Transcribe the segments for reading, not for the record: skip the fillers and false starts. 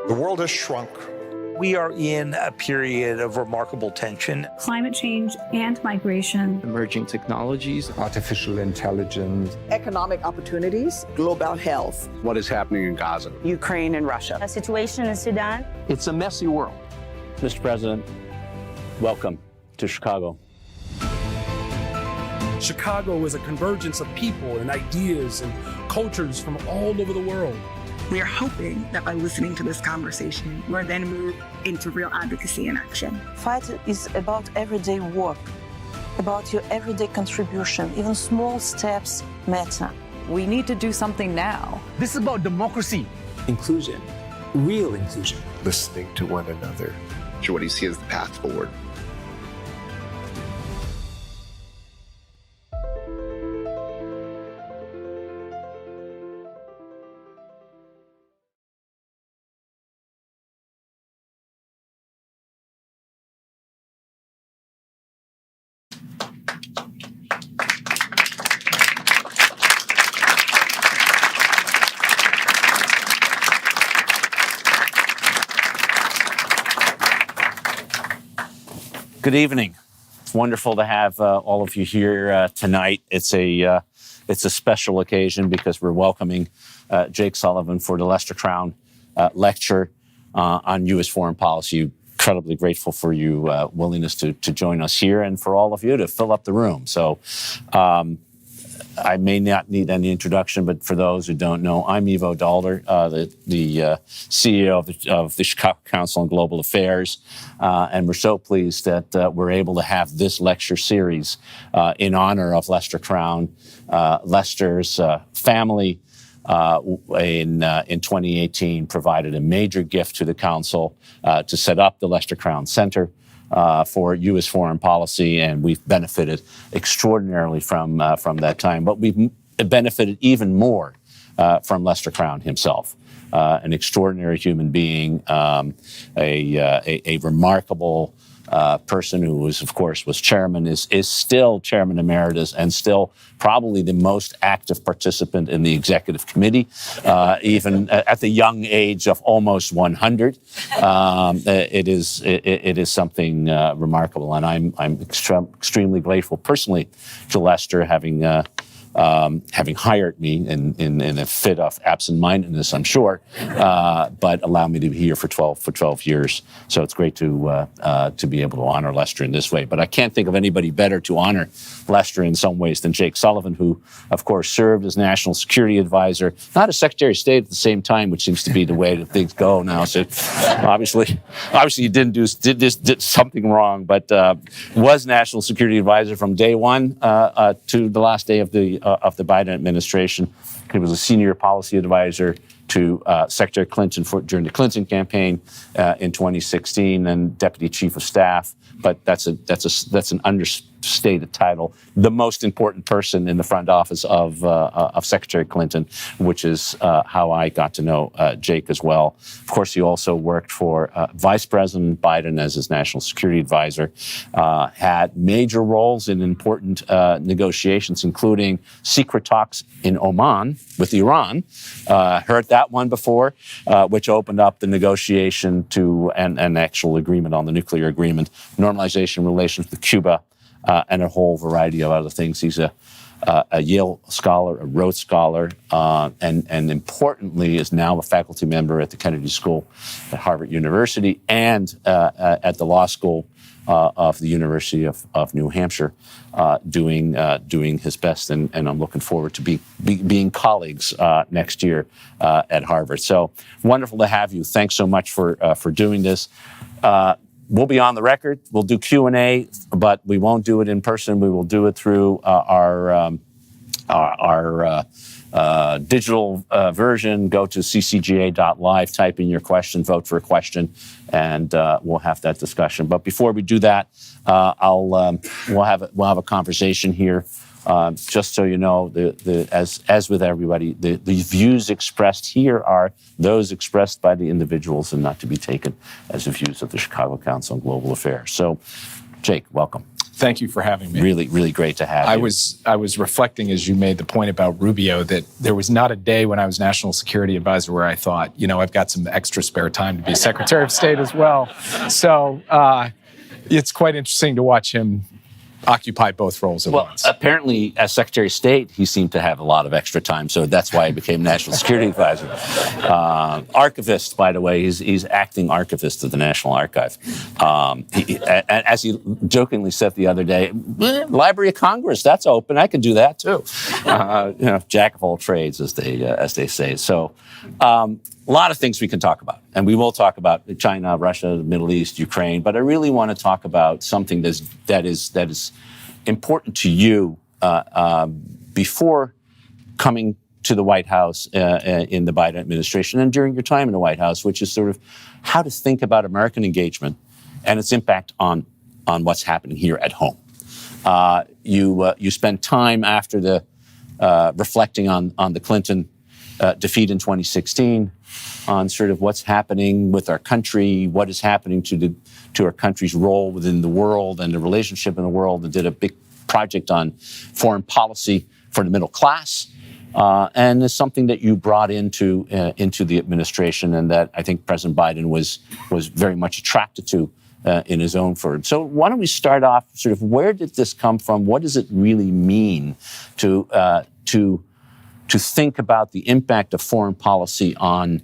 The world has shrunk. We are in a period of remarkable tension. Climate change and migration. Emerging technologies. Artificial intelligence. Economic opportunities. Global health. What is happening in Gaza. Ukraine and Russia. A situation in Sudan. It's a messy world. Mr. President, welcome to Chicago. Chicago is a convergence of people and ideas and cultures from all over the world. We are hoping that by listening to this conversation, we'll then move into real advocacy and action. Fight is about everyday work, about your everyday contribution. Even small steps matter. We need to do something now. This is about democracy. Inclusion, real inclusion. Listening to one another. What do you see as the path forward? Good evening. It's wonderful to have all of you here tonight. It's a special occasion because we're welcoming Jake Sullivan for the Lester Crown lecture on U.S. foreign policy. Incredibly grateful for your willingness to join us here and for all of you to fill up the room. So I may not need any introduction, but for those who don't know, I'm Ivo Dalder, the CEO of the Chicago Council on Global Affairs, and we're so pleased that we're able to have this lecture series in honor of Lester Crown. Lester's family in 2018 provided a major gift to the Council to set up the Lester Crown Center for U.S. foreign policy, and we've benefited extraordinarily from that time. But we've benefited even more from Lester Crown himself, an extraordinary human being, a remarkable person who was, of course, was chairman, is still chairman emeritus, and still probably the most active participant in the executive committee, even at the young age of almost 100. It is something remarkable, and I'm extremely grateful personally to Lester having hired me in a fit of absent-mindedness, I'm sure, but allowed me to be here for 12 years. So it's great to be able to honor Lester in this way. But I can't think of anybody better to honor Lester in some ways than Jake Sullivan, who, of course, served as National Security Advisor, not as Secretary of State at the same time, which seems to be the way that things go now. So obviously, he did something wrong, but was National Security Advisor from day one to the last day of the Biden administration. He was a senior policy advisor to Secretary Clinton during the Clinton campaign in 2016, and deputy chief of staff. But that's an understated title. The most important person in the front office of Secretary Clinton, which is how I got to know Jake as well. Of course, he also worked for Vice President Biden as his national security advisor. Had major roles in important negotiations, including secret talks in Oman with Iran. Heard that one before, which opened up the negotiation to an actual agreement on the nuclear agreement, normalization relations with Cuba, and a whole variety of other things. He's a Yale scholar, a Rhodes Scholar, and importantly is now a faculty member at the Kennedy School at Harvard University and at the Law School of the University of New Hampshire, doing his best, and I'm looking forward to being colleagues next year at Harvard. So wonderful to have you. Thanks so much for doing this. We'll be on the record. We'll do Q&A, but we won't do it in person. We will do it through our digital version. Go to ccga.live, type in your question, vote for a question, and we'll have that discussion. But before we do that, we'll have a conversation here. Just so you know, as with everybody, the views expressed here are those expressed by the individuals and not to be taken as the views of the Chicago Council on Global Affairs. So Jake, welcome. Thank you for having me. Really, really great to have you. I was reflecting as you made the point about Rubio that there was not a day when I was National Security Advisor where I thought, I've got some extra spare time to be Secretary of State as well. So it's quite interesting to watch him occupy both roles at once. Apparently, as Secretary of State, he seemed to have a lot of extra time, so that's why he became National Security Advisor. Archivist, by the way, he's acting archivist of the National Archive. As he jokingly said the other day, Library of Congress, that's open. I can do that too. Jack of all trades, as they say. So. A lot of things we can talk about, and we will talk about China, Russia, the Middle East, Ukraine. But I really want to talk about something that is important to you before coming to the White House in the Biden administration and during your time in the White House, which is sort of how to think about American engagement and its impact on what's happening here at home. You spent time after the reflecting on the Clinton defeat in 2016, on sort of what's happening with our country, what is happening to our country's role within the world and the relationship in the world, and did a big project on foreign policy for the middle class, and is something that you brought into the administration, and that I think President Biden was very much attracted to in his own firm. So why don't we start off sort of where did this come from? What does it really mean to think about the impact of foreign policy on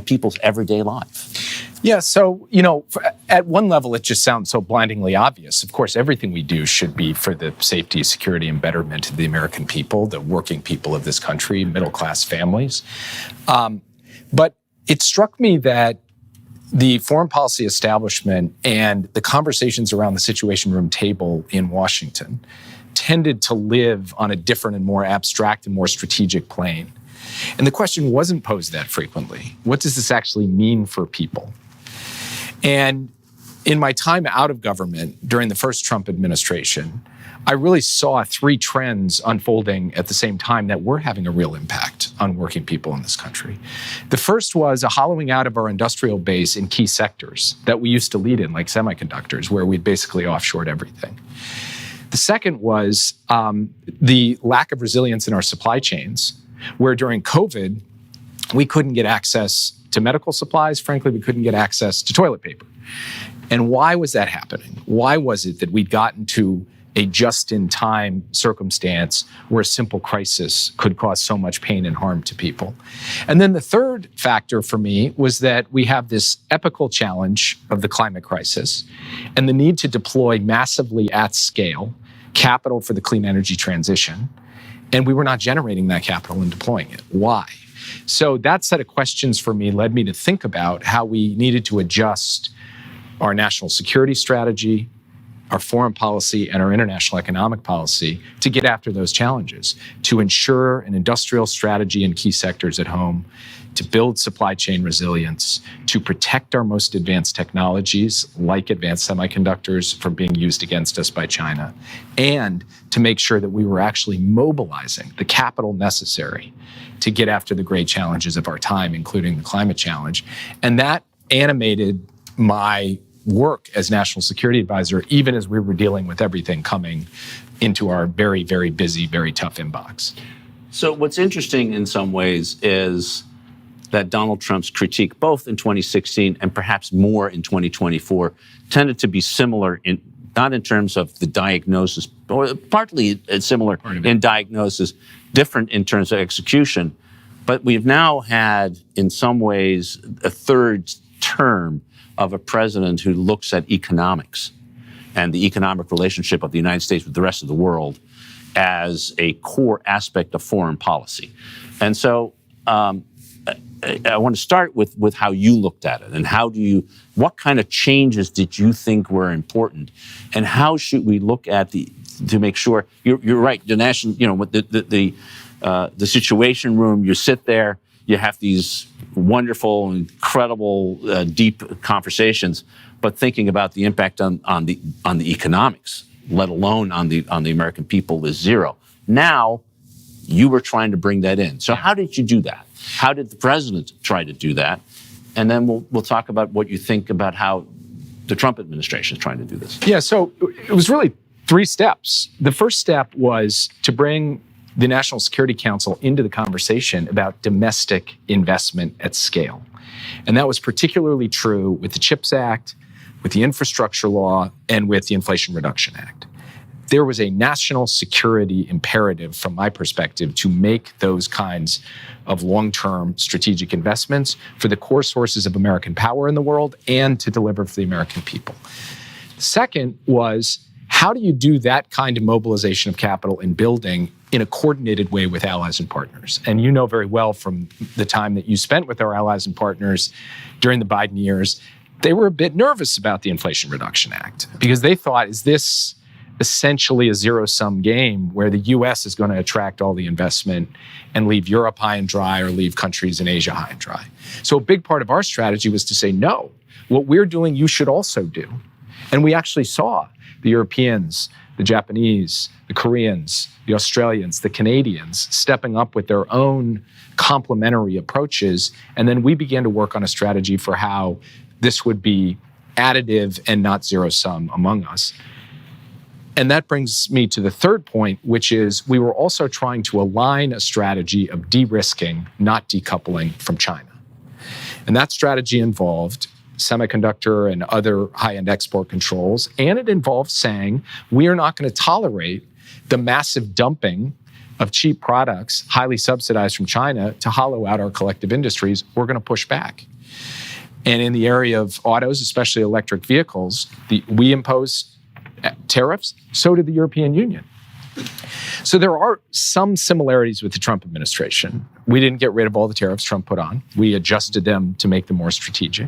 people's everyday life? Yeah, so, at one level, it just sounds so blindingly obvious. Of course, everything we do should be for the safety, security, and betterment of the American people, the working people of this country, middle-class families. But it struck me that the foreign policy establishment and the conversations around the Situation Room table in Washington tended to live on a different and more abstract and more strategic plane. And the question wasn't posed that frequently. What does this actually mean for people? And in my time out of government during the first Trump administration, I really saw three trends unfolding at the same time that were having a real impact on working people in this country. The first was a hollowing out of our industrial base in key sectors that we used to lead in, like semiconductors, where we'd basically offshored everything. The second was the lack of resilience in our supply chains, where during COVID, we couldn't get access to medical supplies. Frankly, we couldn't get access to toilet paper. And why was that happening? Why was it that we'd gotten to a just-in-time circumstance where a simple crisis could cause so much pain and harm to people? And then the third factor for me was that we have this epical challenge of the climate crisis and the need to deploy massively at scale capital for the clean energy transition. And we were not generating that capital and deploying it. Why? So that set of questions for me led me to think about how we needed to adjust our national security strategy, our foreign policy, and our international economic policy to get after those challenges, to ensure an industrial strategy in key sectors at home, to build supply chain resilience, to protect our most advanced technologies, like advanced semiconductors, from being used against us by China, and to make sure that we were actually mobilizing the capital necessary to get after the great challenges of our time, including the climate challenge. And that animated my work as National Security Advisor, even as we were dealing with everything coming into our very, very busy, very tough inbox. So what's interesting in some ways is that Donald Trump's critique, both in 2016 and perhaps more in 2024, tended to be similar not in terms of the diagnosis, or partly similar in diagnosis, different in terms of execution. But we've now had, in some ways, a third term of a president who looks at economics and the economic relationship of the United States with the rest of the world as a core aspect of foreign policy. And so I want to start with how you looked at it, and what kind of changes did you think were important, and how should we look at to make sure you're right. The national, with the Situation Room, you sit there, you have these wonderful, incredible, deep conversations, but thinking about the impact on the economics, let alone on the American people, is zero. Now, you were trying to bring that in. So how did you do that? How did the president try to do that? And then we'll talk about what you think about how the Trump administration is trying to do this? Yeah, so it was really 3 steps. The first step was to bring the National Security Council into the conversation about domestic investment at scale. And that was particularly true with the CHIPS Act, with the infrastructure law, and with the Inflation Reduction Act. There was a national security imperative, from my perspective, to make those kinds of long-term strategic investments for the core sources of American power in the world and to deliver for the American people. Second was, how do you do that kind of mobilization of capital and building in a coordinated way with allies and partners? And you know very well from the time that you spent with our allies and partners during the Biden years, they were a bit nervous about the Inflation Reduction Act because they thought, is this essentially a zero-sum game where the U.S. is going to attract all the investment and leave Europe high and dry or leave countries in Asia high and dry? So a big part of our strategy was to say, no, what we're doing, you should also do. And we actually saw the Europeans, the Japanese, the Koreans, the Australians, the Canadians stepping up with their own complementary approaches. And then we began to work on a strategy for how this would be additive and not zero-sum among us. And that brings me to the third point, which is we were also trying to align a strategy of de-risking, not decoupling from China. And that strategy involved semiconductor and other high-end export controls, and it involved saying we are not going to tolerate the massive dumping of cheap products, highly subsidized from China, to hollow out our collective industries. We're going to push back. And in the area of autos, especially electric vehicles, we imposed tariffs, so did the European Union. So there are some similarities with the Trump administration. We didn't get rid of all the tariffs Trump put on. We adjusted them to make them more strategic.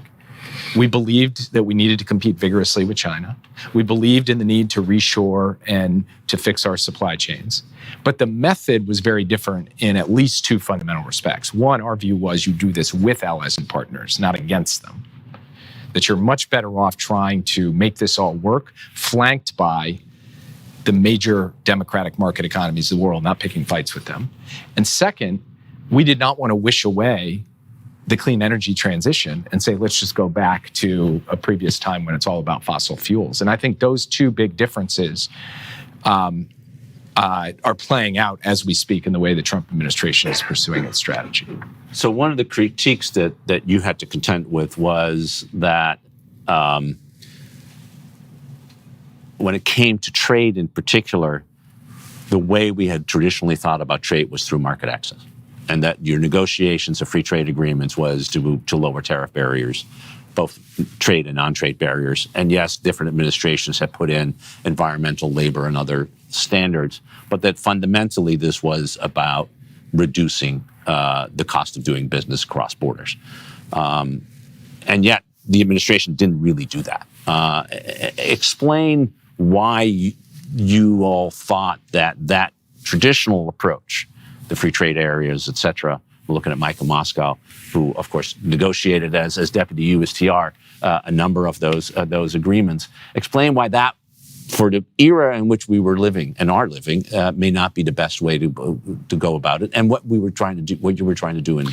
We believed that we needed to compete vigorously with China. We believed in the need to reshore and to fix our supply chains. But the method was very different in at least 2 fundamental respects. One, our view was you do this with allies and partners, not against them. That you're much better off trying to make this all work, flanked by the major democratic market economies of the world, not picking fights with them. And second, we did not want to wish away the clean energy transition and say, let's just go back to a previous time when it's all about fossil fuels. And I think those 2 big differences are playing out as we speak in the way the Trump administration is pursuing its strategy. So one of the critiques that you had to contend with was that when it came to trade in particular, the way we had traditionally thought about trade was through market access. And that your negotiations of free trade agreements was to lower tariff barriers, both trade and non-trade barriers. And yes, different administrations have put in environmental, labor, and other standards, but that fundamentally this was about reducing the cost of doing business across borders. And yet, the administration didn't really do that. Explain why you all thought that traditional approach, the free trade areas, et cetera. We're looking at Michael Moskow, who, of course, negotiated as deputy USTR a number of those agreements. Explain why that, for the era in which we were living and are living, may not be the best way to go about it, and what we were trying to do, what you were trying to do in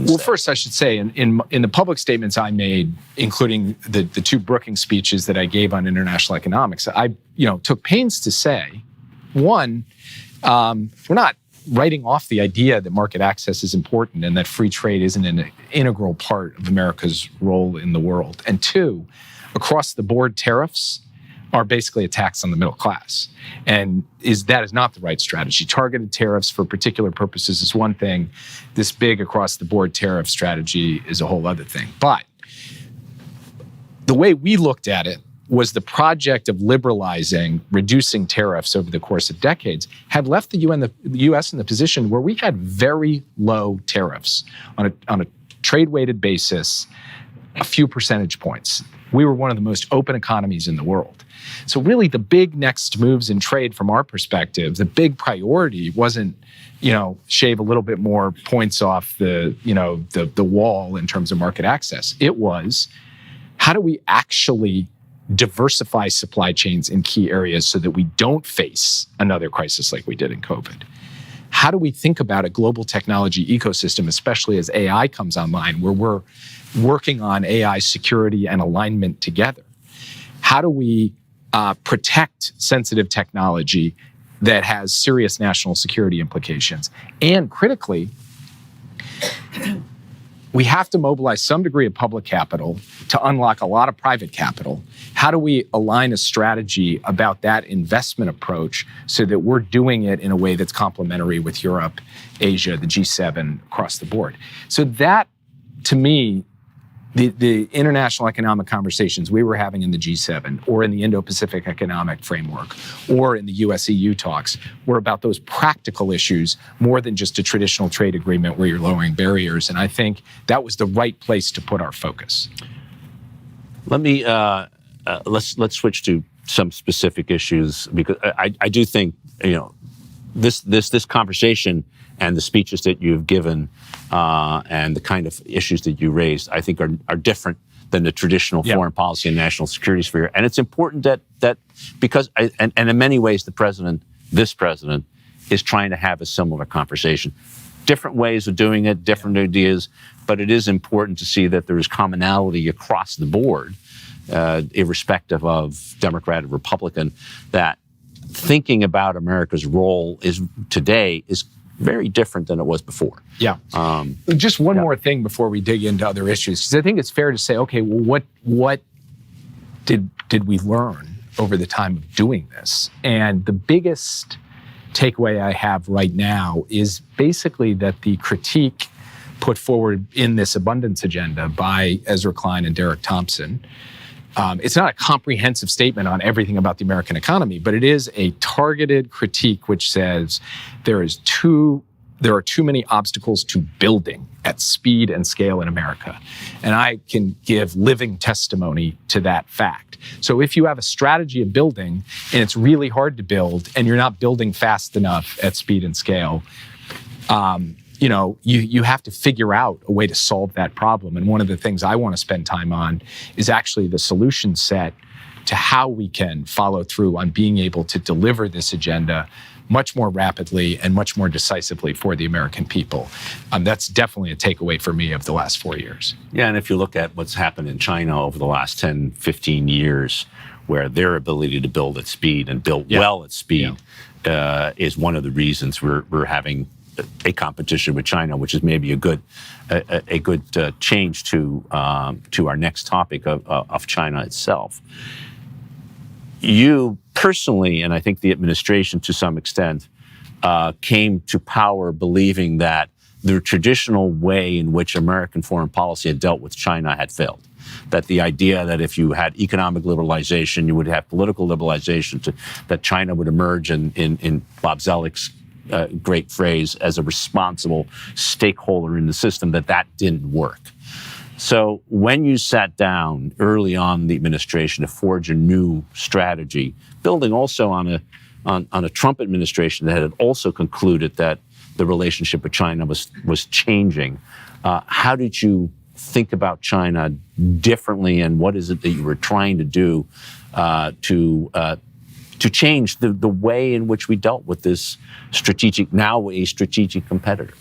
Well, first, I should say, in the public statements I made, including the 2 Brookings speeches that I gave on international economics, I took pains to say, one, we're not writing off the idea that market access is important and that free trade isn't an integral part of America's role in the world. And 2, across the board tariffs are basically a tax on the middle class. And that is not the right strategy. Targeted tariffs for particular purposes is one thing. This big across the board tariff strategy is a whole other thing. But the way we looked at it was the project of liberalizing, reducing tariffs over the course of decades had left the U.S. in the position where we had very low tariffs on a trade-weighted basis, a few percentage points. We were one of the most open economies in the world. So really the big next moves in trade from our perspective, the big priority wasn't, shave a little bit more points off the wall in terms of market access. It was, how do we actually diversify supply chains in key areas so that we don't face another crisis like we did in COVID? How do we think about a global technology ecosystem, especially as AI comes online, where we're working on AI security and alignment together? how do we protect sensitive technology that has serious national security implications? And critically, we have to mobilize some degree of public capital to unlock a lot of private capital. How do we align a strategy about that investment approach so that we're doing it in a way that's complementary with Europe, Asia, the G7, across the board? So that, to me, the international economic conversations we were having in the G7 or in the Indo-Pacific Economic Framework or in the US-EU talks were about those practical issues more than just a traditional trade agreement where you're lowering barriers. And I think that was the right place to put our focus. Let me let's switch to some specific issues, because I do think this conversation and the speeches that you've given and the kind of issues that you raised, I think are different than the traditional foreign policy and national security sphere. And it's important that because, and in many ways, this president is trying to have a similar conversation. Different ways of doing it, different ideas, but it is important to see that there is commonality across the board, irrespective of Democrat or Republican, that thinking about America's role today is very different than it was before. Yeah. Just one more thing before we dig into other issues, because I think it's fair to say, okay, well, what did we learn over the time of doing this? And the biggest takeaway I have right now is basically that the critique put forward in this abundance agenda by Ezra Klein and Derek Thompson, it's not a comprehensive statement on everything about the American economy, but it is a targeted critique which says there are too many obstacles to building at speed and scale in America. And I can give living testimony to that fact. So if you have a strategy of building and it's really hard to build and you're not building fast enough at speed and scale, you have to figure out a way to solve that problem. And one of the things I want to spend time on is actually the solution set to how we can follow through on being able to deliver this agenda much more rapidly and much more decisively for the American people. That's definitely a takeaway for me of the last 4 years. Yeah, and if you look at what's happened in China over the last 10, 15 years, where their ability to build at speed and build well at speed is one of the reasons we're having a competition with China, which is maybe a good change to our next topic of China itself. You personally, and I think the administration to some extent, came to power believing that the traditional way in which American foreign policy had dealt with China had failed. That the idea that if you had economic liberalization, you would have political liberalization, that China would emerge in Bob Zelik's great phrase as a responsible stakeholder in the system, that didn't work. So when you sat down early on in the administration to forge a new strategy, building also on a Trump administration that had also concluded that the relationship with China was changing, how did you think about China differently, and what is it that you were trying to do to change the way in which we dealt with this strategic competitor?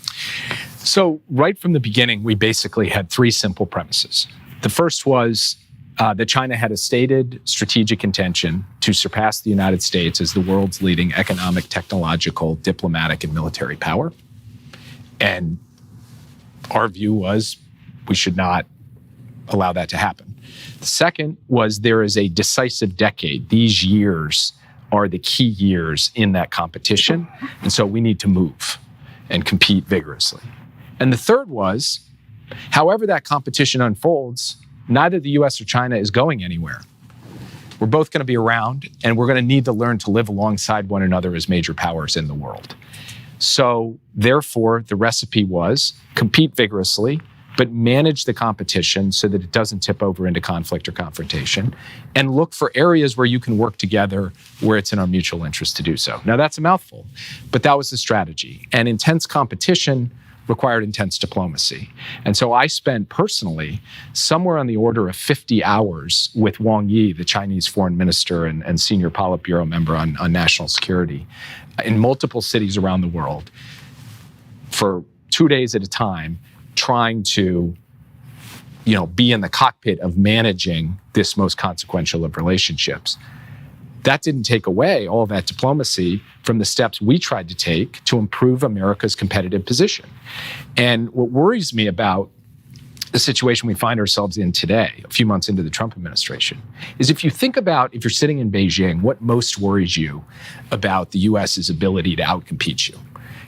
So right from the beginning, we basically had three simple premises. The first was that China had a stated strategic intention to surpass the United States as the world's leading economic, technological, diplomatic, and military power. And our view was we should not allow that to happen. The second was there is a decisive decade. These years are the key years in that competition. And so we need to move and compete vigorously. And the third was, however that competition unfolds, neither the US or China is going anywhere. We're both going to be around, and we're going to need to learn to live alongside one another as major powers in the world. So therefore, the recipe was compete vigorously, but manage the competition so that it doesn't tip over into conflict or confrontation, and look for areas where you can work together where it's in our mutual interest to do so. Now, that's a mouthful, but that was the strategy. And intense competition required intense diplomacy. And so I spent personally somewhere on the order of 50 hours with Wang Yi, the Chinese foreign minister and senior Politburo member on national security, in multiple cities around the world for 2 days at a time, trying to, be in the cockpit of managing this most consequential of relationships. That didn't take away all of that diplomacy from the steps we tried to take to improve America's competitive position. And what worries me about the situation we find ourselves in today, a few months into the Trump administration, is if you think about, if you're sitting in Beijing, what most worries you about the US's ability to outcompete you.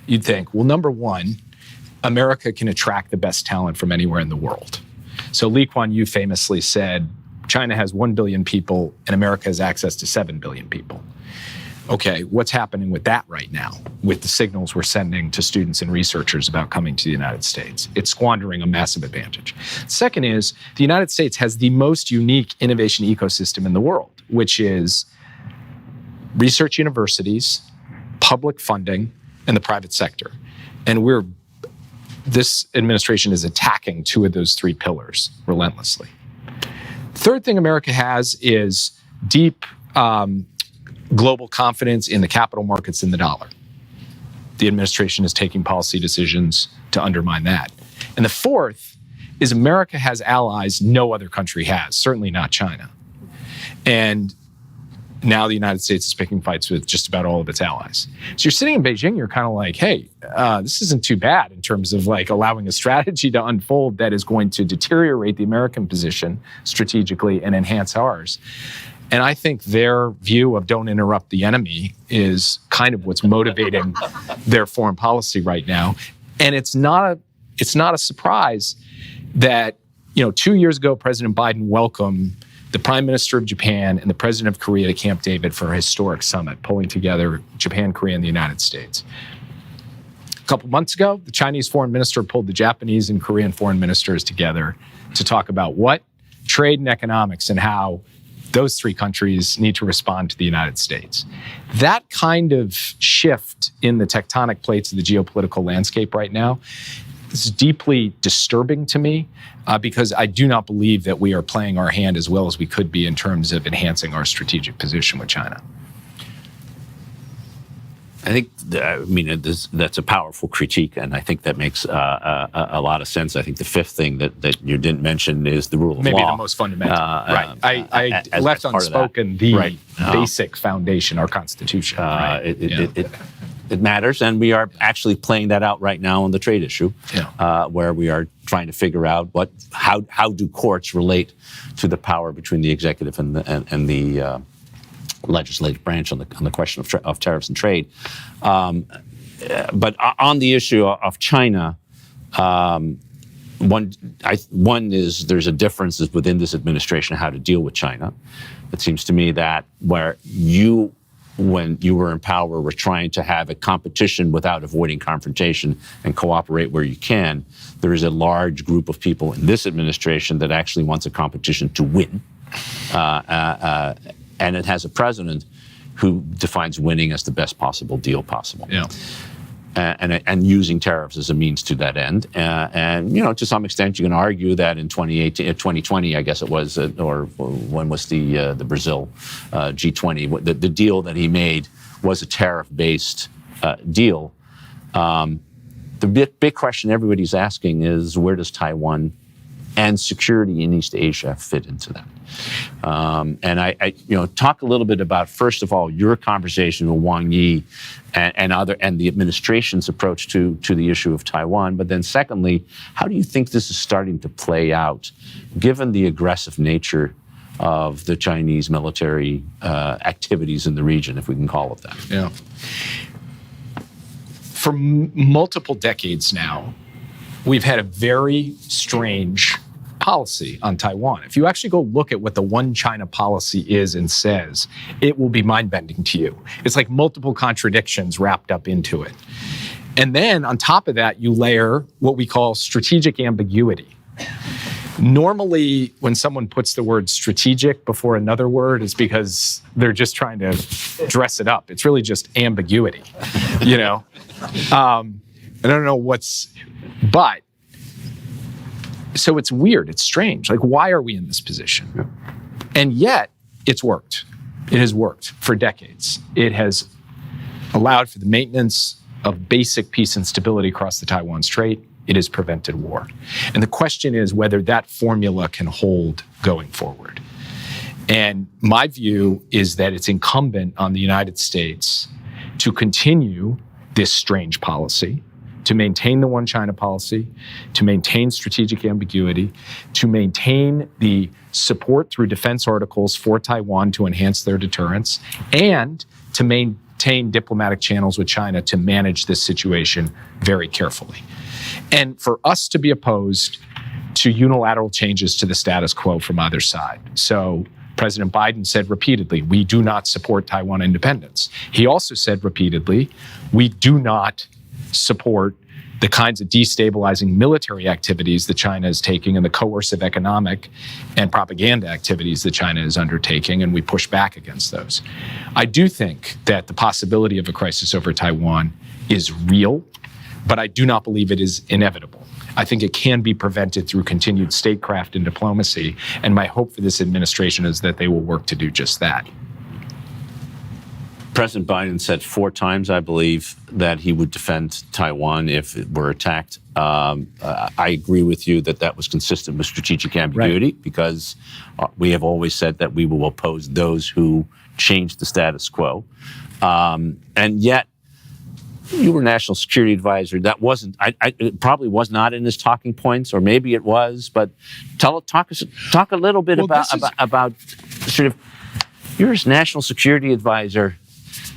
You'd think, well, number one, America can attract the best talent from anywhere in the world. So Lee Kuan Yew famously said, China has 1 billion people and America has access to 7 billion people. Okay, what's happening with that right now, with the signals we're sending to students and researchers about coming to the United States? It's squandering a massive advantage. Second is, the United States has the most unique innovation ecosystem in the world, which is research universities, public funding, and the private sector. And this administration is attacking 2 of those 3 pillars relentlessly. Third thing America has is deep global confidence in the capital markets and the dollar. The administration is taking policy decisions to undermine that. And the fourth is America has allies no other country has, certainly not China. And now the United States is picking fights with just about all of its allies. So you're sitting in Beijing, you're kind of like, hey, this isn't too bad in terms of like allowing a strategy to unfold that is going to deteriorate the American position strategically and enhance ours. And I think their view of don't interrupt the enemy is kind of what's motivating their foreign policy right now. And it's not a surprise that, 2 years ago, President Biden welcomed the Prime Minister of Japan and the President of Korea to Camp David for a historic summit, pulling together Japan, Korea, and the United States. A couple months ago, the Chinese foreign minister pulled the Japanese and Korean foreign ministers together to talk about what? Trade and economics, and how those 3 countries need to respond to the United States. That kind of shift in the tectonic plates of the geopolitical landscape right now is deeply disturbing to me because I do not believe that we are playing our hand as well as we could be in terms of enhancing our strategic position with China. I think, that's a powerful critique, and I think that makes a lot of sense. I think the fifth thing that you didn't mention is the rule of law. Maybe the most fundamental. Right. I left unspoken the basic foundation, our Constitution. It matters, and we are actually playing that out right now on the trade issue, where we are trying to figure out how do courts relate to the power between the executive and the legislative branch on the question of tariffs and trade. But on the issue of China, one is there's a difference within this administration how to deal with China. It seems to me that when you were in power, were trying to have a competition without avoiding confrontation and cooperate where you can. There is a large group of people in this administration that actually wants a competition to win. And it has a president who defines winning as the best possible deal possible. Yeah. And using tariffs as a means to that end. And to some extent, you can argue that in 2020, I guess it was, or when was the Brazil G20, the deal that he made was a tariff-based deal. The big question everybody's asking is, where does Taiwan and security in East Asia fit into that? And I talk a little bit about, first of all, your conversation with Wang Yi and the administration's approach to the issue of Taiwan. But then secondly, how do you think this is starting to play out, given the aggressive nature of the Chinese military activities in the region, if we can call it that? Yeah. For multiple decades now, we've had a very strange policy on Taiwan. If you actually go look at what the One China policy is and says, it will be mind-bending to you. It's like multiple contradictions wrapped up into it. And then on top of that, you layer what we call strategic ambiguity. Normally, when someone puts the word strategic before another word, it's because they're just trying to dress it up. It's really just ambiguity, I don't know but so it's weird, it's strange. Like, why are we in this position? Yeah. And yet, it's worked. It has worked for decades. It has allowed for the maintenance of basic peace and stability across the Taiwan Strait. it has prevented war. And the question is whether that formula can hold going forward. And my view is that it's incumbent on the United States to continue this strange policy, to maintain the one China policy, to maintain strategic ambiguity, to maintain the support through defense articles for Taiwan to enhance their deterrence, and to maintain diplomatic channels with China to manage this situation very carefully. And for us to be opposed to unilateral changes to the status quo from either side. So President Biden said repeatedly, we do not support Taiwan independence. He also said repeatedly, we do not support the kinds of destabilizing military activities that China is taking and the coercive economic and propaganda activities that China is undertaking, and we push back against those. I do think that the possibility of a crisis over Taiwan is real, but I do not believe it is inevitable. I think it can be prevented through continued statecraft and diplomacy, and my hope for this administration is that they will work to do just that. President Biden said 4 times, I believe, that he would defend Taiwan if it were attacked. I agree with you that that was consistent with strategic ambiguity, because we have always said that we will oppose those who change the status quo. And yet, you were national security advisor. That wasn't. It probably was not in his talking points, or maybe it was. But talk a little bit about sort of, you're his national security advisor.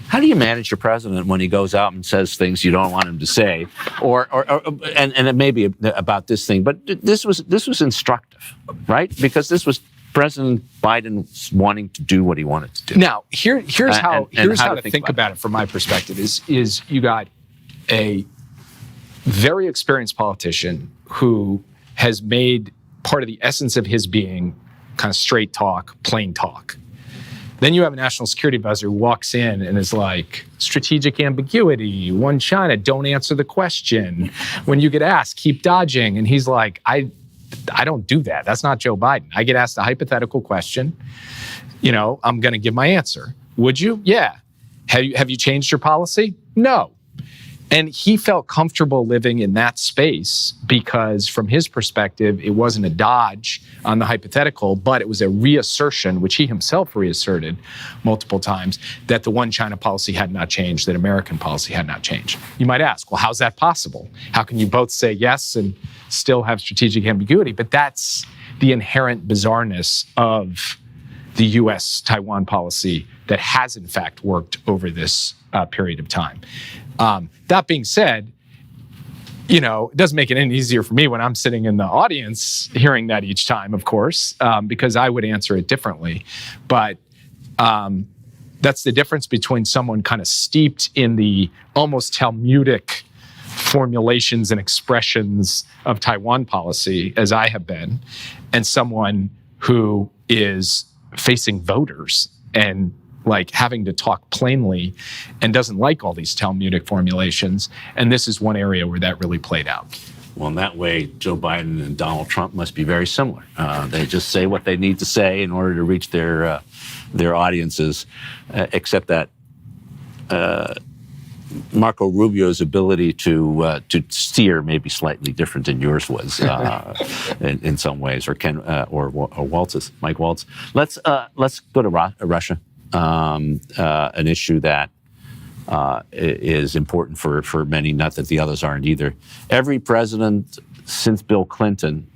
How do you manage your president when he goes out and says things you don't want him to say, and it may be about this thing, but this was instructive, right? Because this was President Biden wanting to do what he wanted to do. Now, here's how to think about it from my perspective is you got a very experienced politician who has made part of the essence of his being kind of straight talk, plain talk. Then you have a national security advisor who walks in and is like, strategic ambiguity, one China, don't answer the question. When you get asked, keep dodging. And he's like, I don't do that. That's not Joe Biden. I get asked a hypothetical question. I'm going to give my answer. Would you? Yeah. Have you changed your policy? No. And he felt comfortable living in that space because from his perspective, it wasn't a dodge on the hypothetical, but it was a reassertion, which he himself reasserted multiple times, that the one China policy had not changed, that American policy had not changed. You might ask, well, how's that possible? How can you both say yes and still have strategic ambiguity? But that's the inherent bizarreness of the U.S. Taiwan policy that has, in fact, worked over this period of time. That being said, it doesn't make it any easier for me when I'm sitting in the audience hearing that each time, of course, because I would answer it differently. But that's the difference between someone kind of steeped in the almost Talmudic formulations and expressions of Taiwan policy, as I have been, and someone who is facing voters and having to talk plainly and doesn't like all these Talmudic formulations. And this is one area where that really played out. Well, in that way, Joe Biden and Donald Trump must be very similar. They just say what they need to say in order to reach their audiences, except that Marco Rubio's ability to steer may be slightly different than yours was in some ways, or Waltz's, Mike Waltz. Let's go to Russia. An issue that is important for many, not that the others aren't either. Every president since Bill Clinton,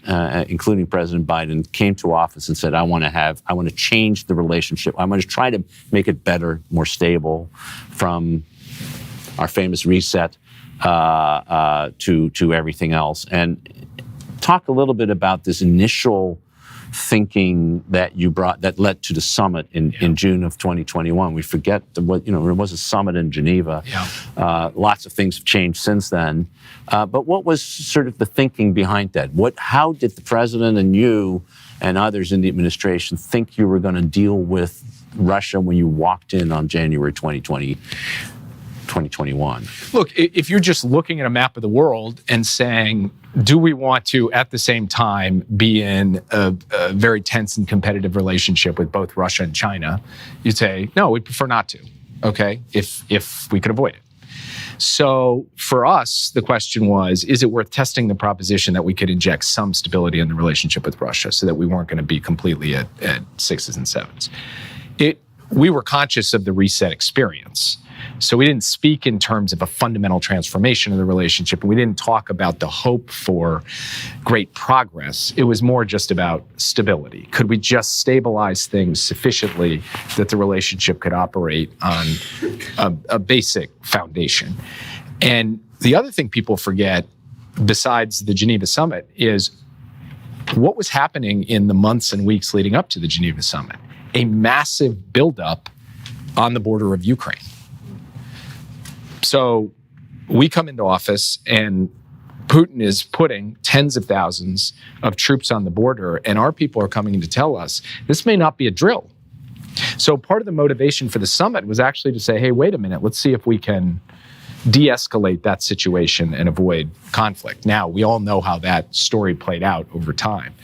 including President Biden, came to office and said, I want to change the relationship. I want to try to make it better, more stable, from our famous reset to everything else. And talk a little bit about this initial thinking that you brought that led to the summit in June of 2021. We forget there was a summit in Geneva. Lots of things have changed since then. But what was sort of the thinking behind that? How did the president and you and others in the administration think you were going to deal with Russia when you walked in on January 2021? Look, if you're just looking at a map of the world and saying, do we want to, at the same time, be in a very tense and competitive relationship with both Russia and China, you'd say, no, we'd prefer not to, okay, if we could avoid it. So for us, the question was, is it worth testing the proposition that we could inject some stability in the relationship with Russia so that we weren't going to be completely at sixes and sevens? We were conscious of the reset experience. So we didn't speak in terms of a fundamental transformation of the relationship. And we didn't talk about the hope for great progress. It was more just about stability. Could we just stabilize things sufficiently that the relationship could operate on a basic foundation? And the other thing people forget, besides the Geneva summit, is what was happening in the months and weeks leading up to the Geneva summit. A massive buildup on the border of Ukraine. So we come into office and Putin is putting tens of thousands of troops on the border, and our people are coming in to tell us this may not be a drill. So part of the motivation for the summit was actually to say, hey, wait a minute, let's see if we can de-escalate that situation and avoid conflict. Now, we all know how that story played out over time.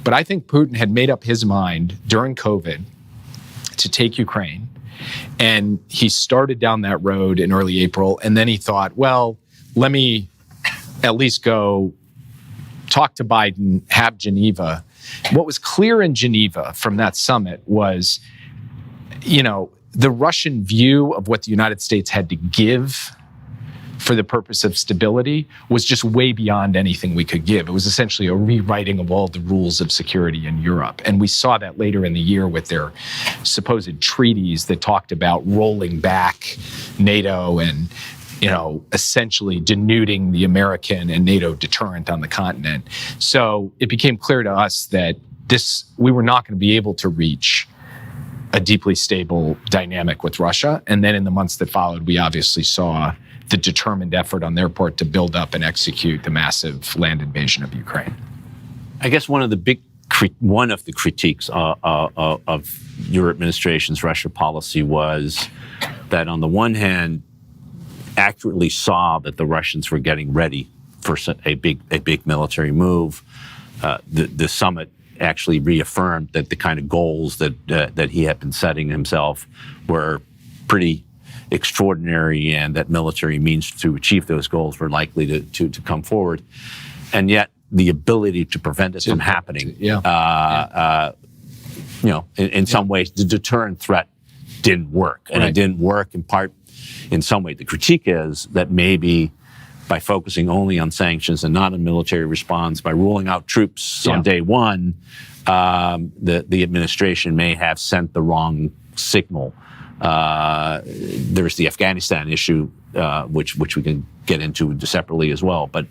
But I think Putin had made up his mind during COVID to take Ukraine. And he started down that road in early April. And then he thought, well, let me at least go talk to Biden, have Geneva. What was clear in Geneva from that summit was, the Russian view of what the United States had to give for the purpose of stability was just way beyond anything we could give. It was essentially a rewriting of all the rules of security in Europe. And we saw that later in the year with their supposed treaties that talked about rolling back NATO and, essentially denuding the American and NATO deterrent on the continent. So it became clear to us that we were not going to be able to reach a deeply stable dynamic with Russia. And then in the months that followed, we obviously saw the determined effort on their part to build up and execute the massive land invasion of Ukraine. I guess one of the critiques of your administration's Russia policy was that, on the one hand, accurately saw that the Russians were getting ready for a big military move. The summit actually reaffirmed that the kind of goals that he had been setting himself were pretty extraordinary, and that military means to achieve those goals were likely to come forward. And yet the ability to prevent it from happening, in some ways, the deterrent threat didn't work. And It didn't work in part, in some way. The critique is that maybe by focusing only on sanctions and not on military response, by ruling out troops on day one, the administration may have sent the wrong signal. There's the Afghanistan issue, which we can get into separately as well. But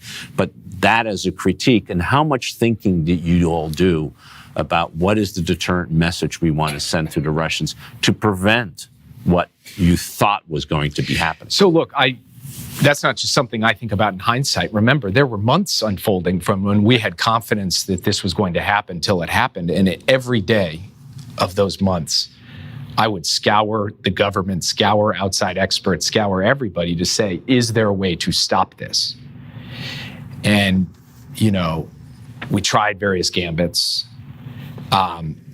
that as a critique, and how much thinking did you all do about what is the deterrent message we want to send to the Russians to prevent what you thought was going to be happening? So look, that's not just something I think about in hindsight. Remember, there were months unfolding from when we had confidence that this was going to happen till it happened. And every day of those months, I would scour the government, scour outside experts, scour everybody to say, is there a way to stop this? And, we tried various gambits.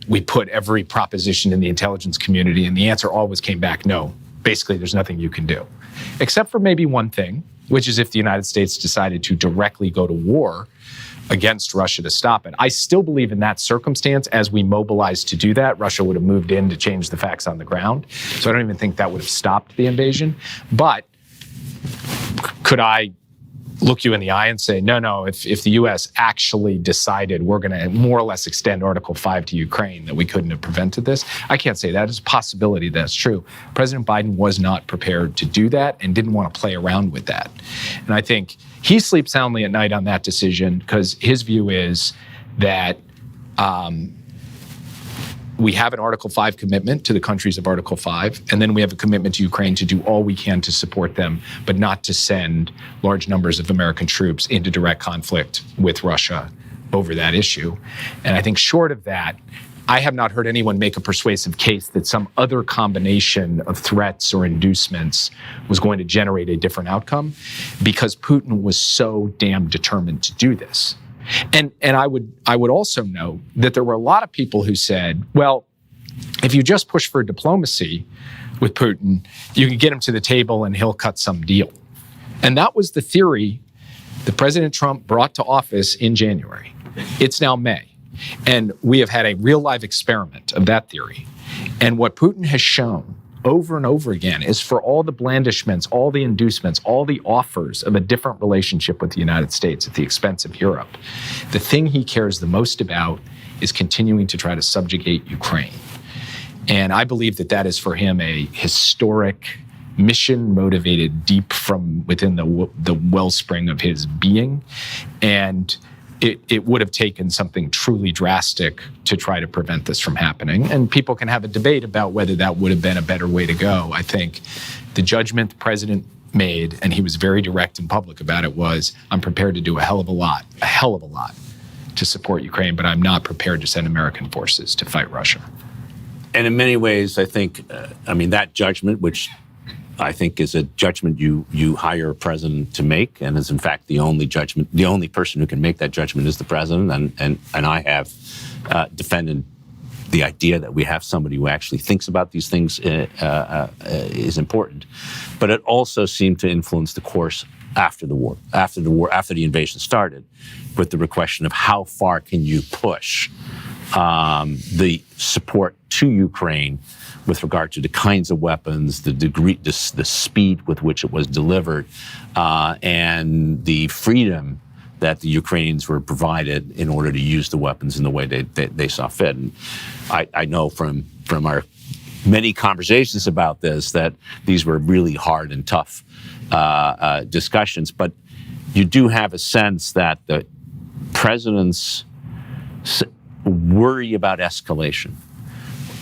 We put every proposition in the intelligence community, and the answer always came back, no. Basically, there's nothing you can do. Except for maybe one thing, which is if the United States decided to directly go to war against Russia to stop it. I still believe in that circumstance, as we mobilized to do that, Russia would have moved in to change the facts on the ground. So I don't even think that would have stopped the invasion. But could I look you in the eye and say, no, if the U.S. actually decided we're going to more or less extend Article 5 to Ukraine, that we couldn't have prevented this? I can't say that. It's a possibility that's true. President Biden was not prepared to do that and didn't want to play around with that. And I think he sleeps soundly at night on that decision, because his view is that we have an Article 5 commitment to the countries of Article 5, and then we have a commitment to Ukraine to do all we can to support them, but not to send large numbers of American troops into direct conflict with Russia over that issue. And I think short of that, I have not heard anyone make a persuasive case that some other combination of threats or inducements was going to generate a different outcome, because Putin was so damn determined to do this. And I would also note that there were a lot of people who said, well, if you just push for diplomacy with Putin, you can get him to the table and he'll cut some deal. And that was the theory that President Trump brought to office in January. It's now May. And we have had a real-life experiment of that theory. And what Putin has shown over and over again is for all the blandishments, all the inducements, all the offers of a different relationship with the United States at the expense of Europe, the thing he cares the most about is continuing to try to subjugate Ukraine. And I believe that that is for him a historic mission motivated deep from within the wellspring of his being. And it would have taken something truly drastic to try to prevent this from happening. And people can have a debate about whether that would have been a better way to go. I think the judgment the president made, and he was very direct and public about it, was, I'm prepared to do a hell of a lot to support Ukraine, but I'm not prepared to send American forces to fight Russia. And in many ways, I think, that judgment, which I think is a judgment you hire a president to make, and is in fact the only judgment, the only person who can make that judgment is the president. And I have defended the idea that we have somebody who actually thinks about these things is important. But it also seemed to influence the course after the invasion started, with the question of how far can you push the support to Ukraine with regard to the kinds of weapons, the degree, the speed with which it was delivered, and the freedom that the Ukrainians were provided in order to use the weapons in the way they saw fit. And I know from our many conversations about this that these were really hard and tough discussions. But you do have a sense that the president's worry about escalation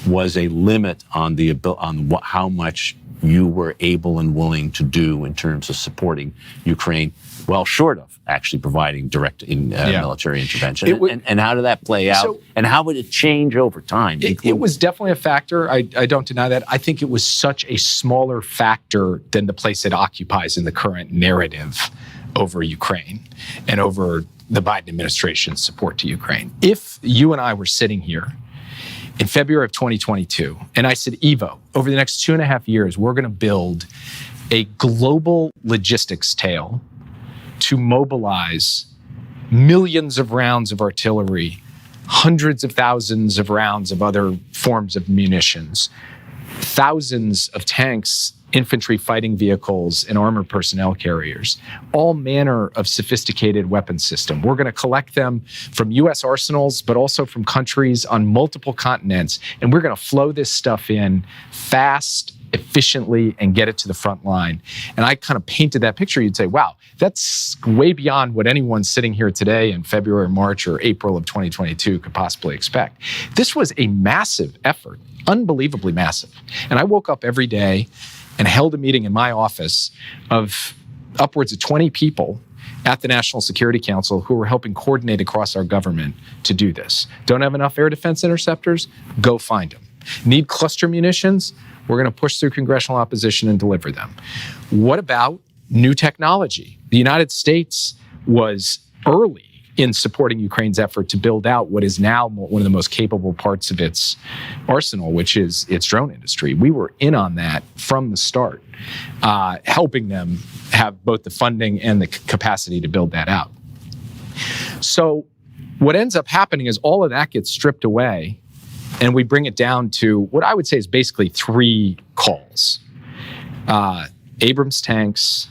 was a limit on how much you were able and willing to do in terms of supporting Ukraine, well short of actually providing direct military intervention. And how did that play out? And how would it change over time? It was definitely a factor. I don't deny that. I think it was such a smaller factor than the place it occupies in the current narrative over Ukraine and over the Biden administration's support to Ukraine. If you and I were sitting here in February of 2022, and I said, Ivo, over the next 2.5 years, we're going to build a global logistics tail to mobilize millions of rounds of artillery, hundreds of thousands of rounds of other forms of munitions, thousands of tanks, infantry fighting vehicles, and armored personnel carriers, all manner of sophisticated weapons system. We're going to collect them from U.S. arsenals, but also from countries on multiple continents, and we're going to flow this stuff in fast, efficiently, and get it to the front line. And I kind of painted that picture. You'd say, wow, that's way beyond what anyone sitting here today in February, March, or April of 2022 could possibly expect. This was a massive effort, unbelievably massive. And I woke up every day and held a meeting in my office of upwards of 20 people at the National Security Council who were helping coordinate across our government to do this. Don't have enough air defense interceptors? Go find them. Need cluster munitions? We're going to push through congressional opposition and deliver them. What about new technology? The United States was early in supporting Ukraine's effort to build out what is now one of the most capable parts of its arsenal, which is its drone industry. We were in on that from the start, helping them have both the funding and the capacity to build that out. So what ends up happening is all of that gets stripped away, and we bring it down to what I would say is basically 3 calls. Abrams tanks,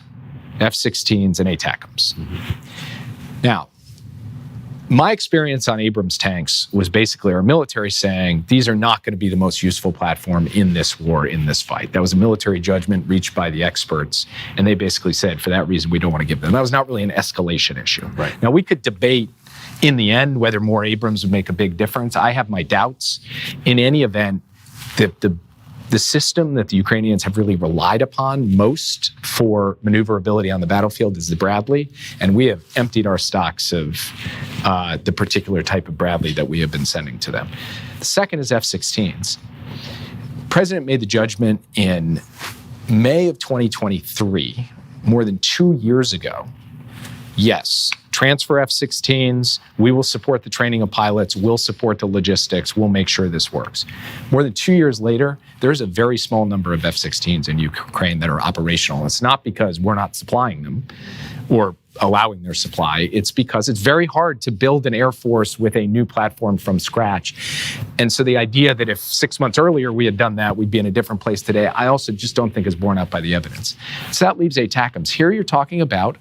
F-16s, and ATACMS. Now, my experience on Abrams tanks was basically our military saying, these are not going to be the most useful platform in this war, in this fight. That was a military judgment reached by the experts, and they basically said, for that reason, we don't want to give them. That was not really an escalation issue. Right. Now, we could debate in the end whether more Abrams would make a big difference. I have my doubts. In any event, the system that the Ukrainians have really relied upon most for maneuverability on the battlefield is the Bradley, and we have emptied our stocks of the particular type of Bradley that we have been sending to them. The second is F-16s. The president made the judgment in May of 2023, more than 2 years ago. Yes, transfer F-16s. We will support the training of pilots. We'll support the logistics. We'll make sure this works. More than 2 years later, there's a very small number of F-16s in Ukraine that are operational. It's not because we're not supplying them or allowing their supply. It's because it's very hard to build an Air Force with a new platform from scratch. And so the idea that if 6 months earlier we had done that, we'd be in a different place today, I also just don't think is borne out by the evidence. So that leaves ATACMS. Here you're talking about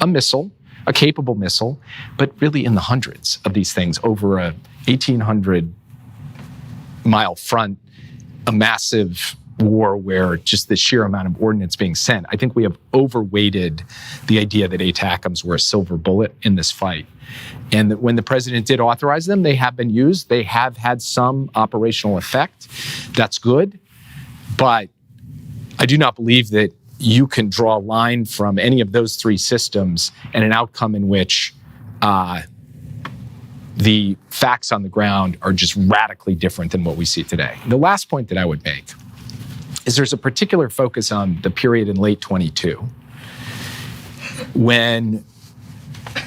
a missile, a capable missile, but really in the hundreds of these things over a 1,800-mile front, a massive war where just the sheer amount of ordnance being sent. I think we have overweighted the idea that ATACMS were a silver bullet in this fight. And that when the president did authorize them, they have been used. They have had some operational effect. That's good. But I do not believe that you can draw a line from any of those three systems and an outcome in which the facts on the ground are just radically different than what we see today. The last point that I would make is there's a particular focus on the period in late 22 when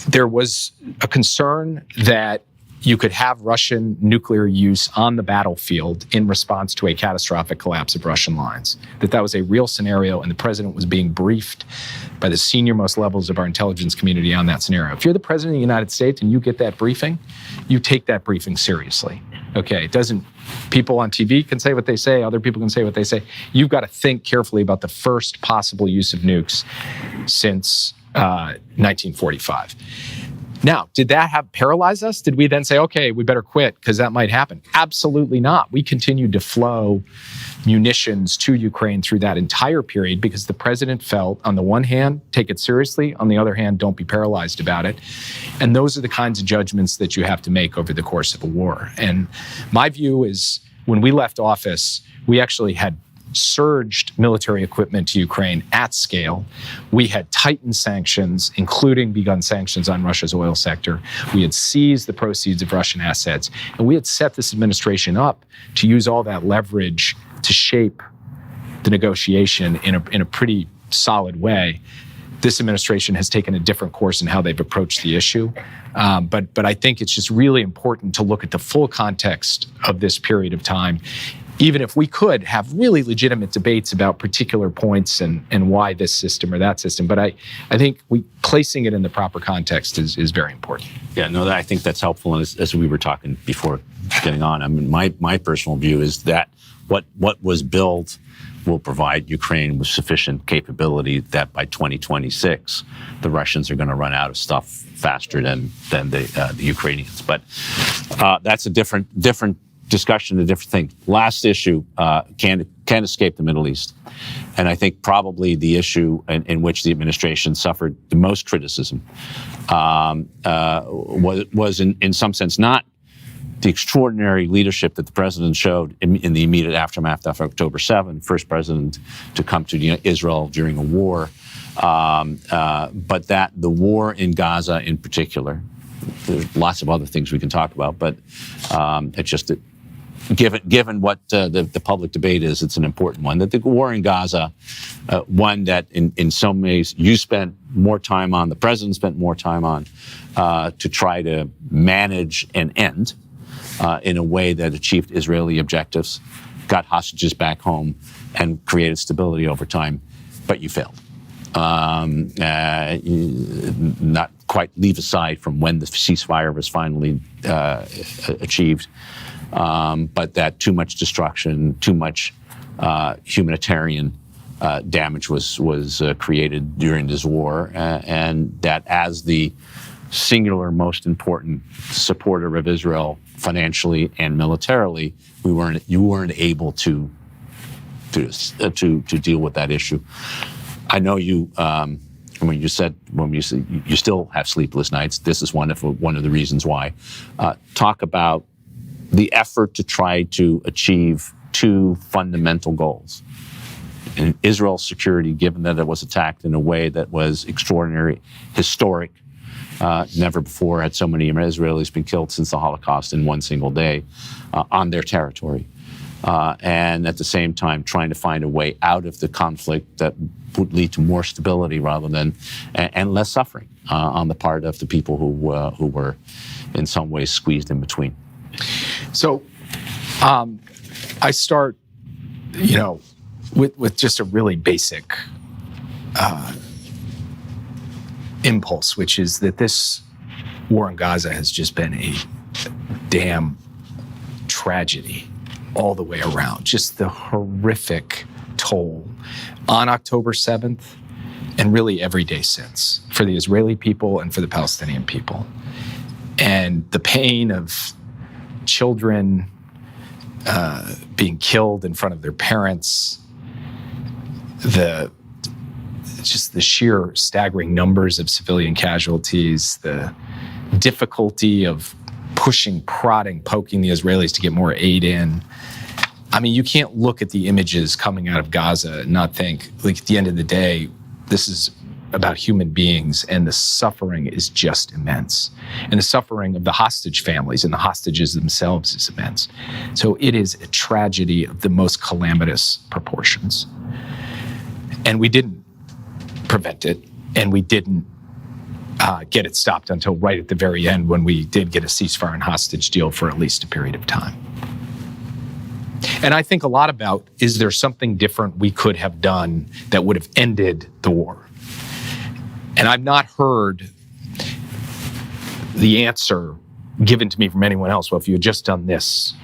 there was a concern that you could have Russian nuclear use on the battlefield in response to a catastrophic collapse of Russian lines, that was a real scenario, and the president was being briefed by the senior-most levels of our intelligence community on that scenario. If you're the president of the United States and you get that briefing, you take that briefing seriously. Okay, it doesn't, people on TV can say what they say, other people can say what they say. You've got to think carefully about the first possible use of nukes since 1945. Now, did that have paralyzed us? Did we then say, okay, we better quit because that might happen? Absolutely not. We continued to flow munitions to Ukraine through that entire period because the president felt, on the one hand, take it seriously. On the other hand, don't be paralyzed about it. And those are the kinds of judgments that you have to make over the course of a war. And my view is when we left office, we actually had surged military equipment to Ukraine at scale. We had tightened sanctions, including begun sanctions on Russia's oil sector. We had seized the proceeds of Russian assets. And we had set this administration up to use all that leverage to shape the negotiation in a pretty solid way. This administration has taken a different course in how they've approached the issue. But I think it's just really important to look at the full context of this period of time, even if we could have really legitimate debates about particular points and why this system or that system. But I think placing it in the proper context is very important. Yeah, no, I think that's helpful. And as we were talking before getting on, I mean, my personal view is that what was built will provide Ukraine with sufficient capability that by 2026, the Russians are going to run out of stuff faster than the Ukrainians. But that's a different discussion, a different thing. Last issue, can't escape the Middle East. And I think probably the issue in which the administration suffered the most criticism was in some sense not the extraordinary leadership that the president showed in the immediate aftermath of October 7, first president to come to Israel during a war, but that the war in Gaza in particular, there's lots of other things we can talk about, but it's just given what the public debate is, it's an important one. That the war in Gaza, one that in some ways you spent more time on, the president spent more time on, to try to manage and end in a way that achieved Israeli objectives, got hostages back home, and created stability over time, but you failed. Not quite leave aside from when the ceasefire was finally achieved, but that too much destruction, too much humanitarian damage was created during this war, and that as the singular most important supporter of Israel financially and militarily, you weren't able to deal with that issue. I know you. When you said you still have sleepless nights, this is one of the reasons why. Talk about the effort to try to achieve two fundamental goals. In Israel's security, given that it was attacked in a way that was extraordinary, historic. Never before had so many Israelis been killed since the Holocaust in one single day on their territory. and at the same time trying to find a way out of the conflict that would lead to more stability rather than and less suffering on the part of the people who were in some ways squeezed in between. So I start, with just a really basic impulse, which is that this war in Gaza has just been a damn tragedy all the way around. Just the horrific toll on October 7th and really every day since for the Israeli people and for the Palestinian people. And the pain of children being killed in front of their parents, the sheer staggering numbers of civilian casualties, the difficulty of pushing, prodding, poking the Israelis to get more aid in. I mean, you can't look at the images coming out of Gaza and not think, like, at the end of the day, this is about human beings, and the suffering is just immense. And the suffering of the hostage families and the hostages themselves is immense. So it is a tragedy of the most calamitous proportions. And we didn't prevent it, and we didn't get it stopped until right at the very end when we did get a ceasefire and hostage deal for at least a period of time. And I think a lot about, is there something different we could have done that would have ended the war? And I've not heard the answer given to me from anyone else, well, if you had just done this.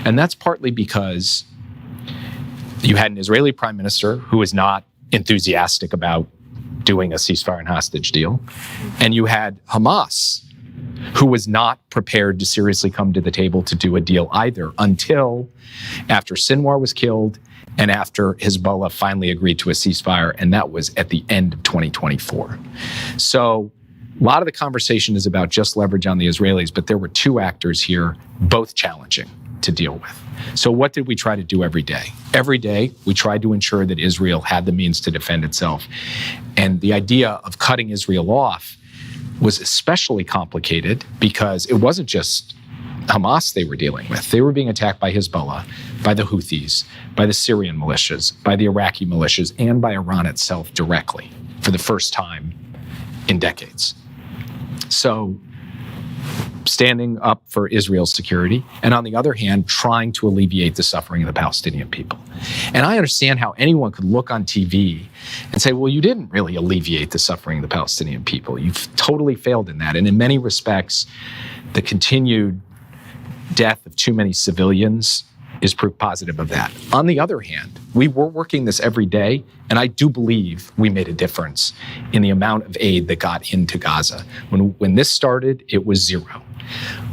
And that's partly because you had an Israeli prime minister who is not enthusiastic about doing a ceasefire and hostage deal. And you had Hamas, who was not prepared to seriously come to the table to do a deal either until after Sinwar was killed and after Hezbollah finally agreed to a ceasefire, and that was at the end of 2024. So a lot of the conversation is about just leverage on the Israelis, but there were two actors here, both challenging to deal with. So what did we try to do every day? Every day, we tried to ensure that Israel had the means to defend itself. And the idea of cutting Israel off was especially complicated because it wasn't just Hamas they were dealing with. They were being attacked by Hezbollah, by the Houthis, by the Syrian militias, by the Iraqi militias, and by Iran itself directly for the first time in decades. So standing up for Israel's security, and on the other hand, trying to alleviate the suffering of the Palestinian people. And I understand how anyone could look on TV and say, well, you didn't really alleviate the suffering of the Palestinian people. You've totally failed in that. And in many respects, the continued death of too many civilians is proof positive of that. On the other hand, we were working this every day, and I do believe we made a difference in the amount of aid that got into Gaza. When this started, it was zero.